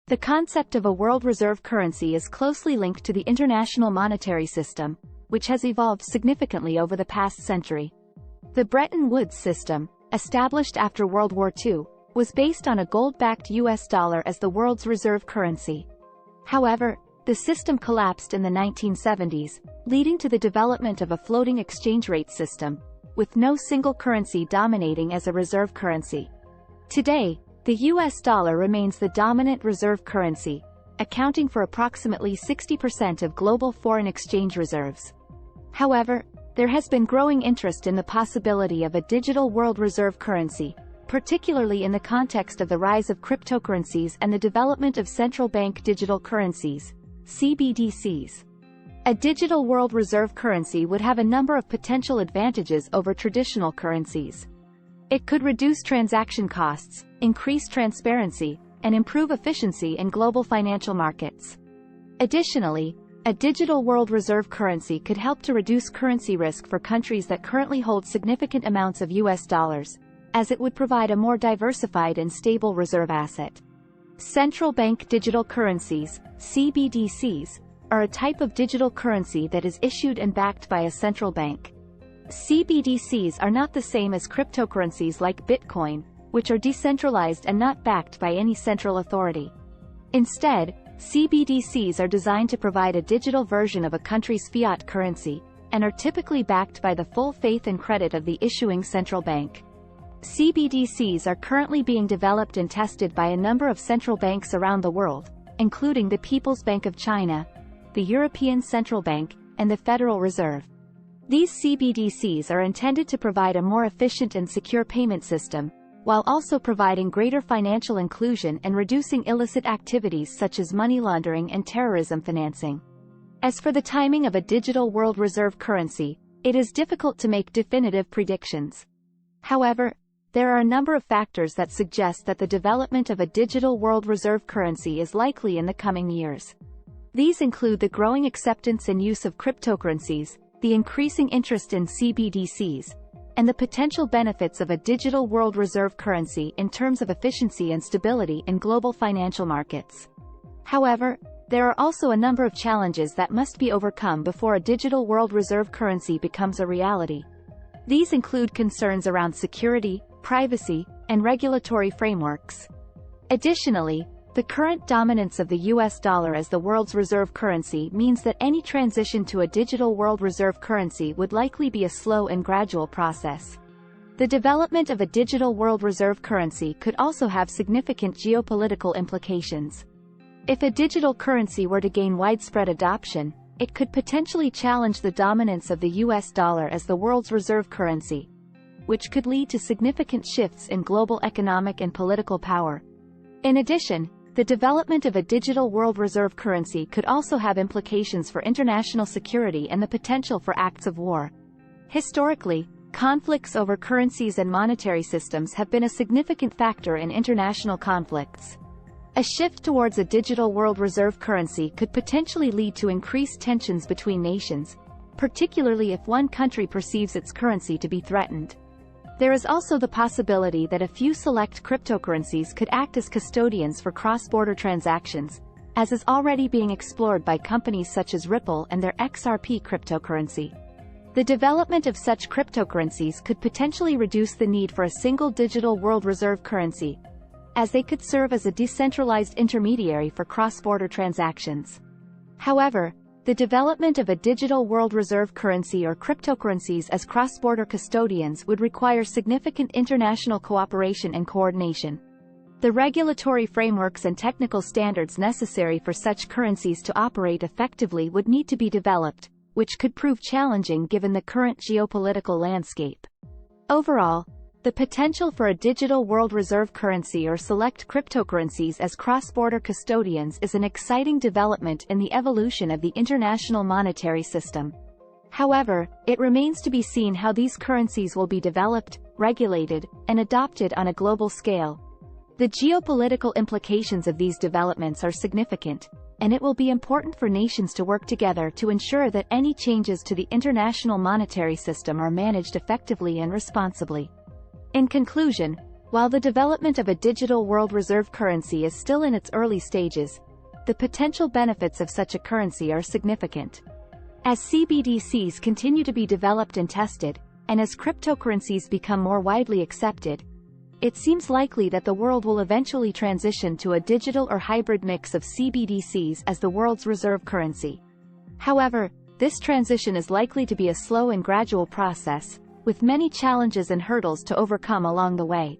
The concept of a world reserve currency is closely linked to the international monetary system, which has evolved significantly over the past century. The Bretton Woods system, established after World War II, was based on a gold-backed US dollar as the world's reserve currency. However, the system collapsed in the 1970s, leading to the development of a floating exchange rate system, with no single currency dominating as a reserve currency. Today, the US dollar remains the dominant reserve currency, accounting for approximately 60% of global foreign exchange reserves. However, there has been growing interest in the possibility of a digital world reserve currency, particularly in the context of the rise of cryptocurrencies and the development of central bank digital currencies, CBDCs. A digital world reserve currency would have a number of potential advantages over traditional currencies. It could reduce transaction costs, increase transparency, and improve efficiency in global financial markets. Additionally, a digital world reserve currency could help to reduce currency risk for countries that currently hold significant amounts of US dollars, as it would provide a more diversified and stable reserve asset. Central bank digital currencies, CBDCs, are a type of digital currency that is issued and backed by a central bank. CBDCs are not the same as cryptocurrencies like Bitcoin, which are decentralized and not backed by any central authority. Instead, CBDCs are designed to provide a digital version of a country's fiat currency, and are typically backed by the full faith and credit of the issuing central bank. CBDCs are currently being developed and tested by a number of central banks around the world, including the People's Bank of China, the European Central Bank, and the Federal Reserve. These CBDCs are intended to provide a more efficient and secure payment system, while also providing greater financial inclusion and reducing illicit activities such as money laundering and terrorism financing. As for the timing of a digital world reserve currency, it is difficult to make definitive predictions. However, there are a number of factors that suggest that the development of a digital world reserve currency is likely in the coming years. These include the growing acceptance and use of cryptocurrencies, the increasing interest in CBDCs, and the potential benefits of a digital world reserve currency in terms of efficiency and stability in global financial markets. However, there are also a number of challenges that must be overcome before a digital world reserve currency becomes a reality. These include concerns around security, privacy, and regulatory frameworks. Additionally, the current dominance of the US dollar as the world's reserve currency means that any transition to a digital world reserve currency would likely be a slow and gradual process. The development of a digital world reserve currency could also have significant geopolitical implications. If a digital currency were to gain widespread adoption, it could potentially challenge the dominance of the US dollar as the world's reserve currency, which could lead to significant shifts in global economic and political power. In addition, the development of a digital world reserve currency could also have implications for international security and the potential for acts of war. Historically, conflicts over currencies and monetary systems have been a significant factor in international conflicts. A shift towards a digital world reserve currency could potentially lead to increased tensions between nations, particularly if one country perceives its currency to be threatened. There is also the possibility that a few select cryptocurrencies could act as custodians for cross-border transactions, as is already being explored by companies such as Ripple and their XRP cryptocurrency. The development of such cryptocurrencies could potentially reduce the need for a single digital world reserve currency, as they could serve as a decentralized intermediary for cross-border transactions. However, the development of a digital world reserve currency or cryptocurrencies as cross-border custodians would require significant international cooperation and coordination. The regulatory frameworks and technical standards necessary for such currencies to operate effectively would need to be developed, which could prove challenging given the current geopolitical landscape. Overall, the potential for a digital world reserve currency or select cryptocurrencies as cross-border custodians is an exciting development in the evolution of the international monetary system. However, it remains to be seen how these currencies will be developed, regulated, and adopted on a global scale. The geopolitical implications of these developments are significant, and it will be important for nations to work together to ensure that any changes to the international monetary system are managed effectively and responsibly. In conclusion, While the development of a digital world reserve currency is still in its early stages, the potential benefits of such a currency are significant. As CBDCs continue to be developed and tested, and as cryptocurrencies become more widely accepted, it seems likely that the world will eventually transition to a digital or hybrid mix of CBDCs as the world's reserve currency. However, this transition is likely to be a slow and gradual process, with many challenges and hurdles to overcome along the way.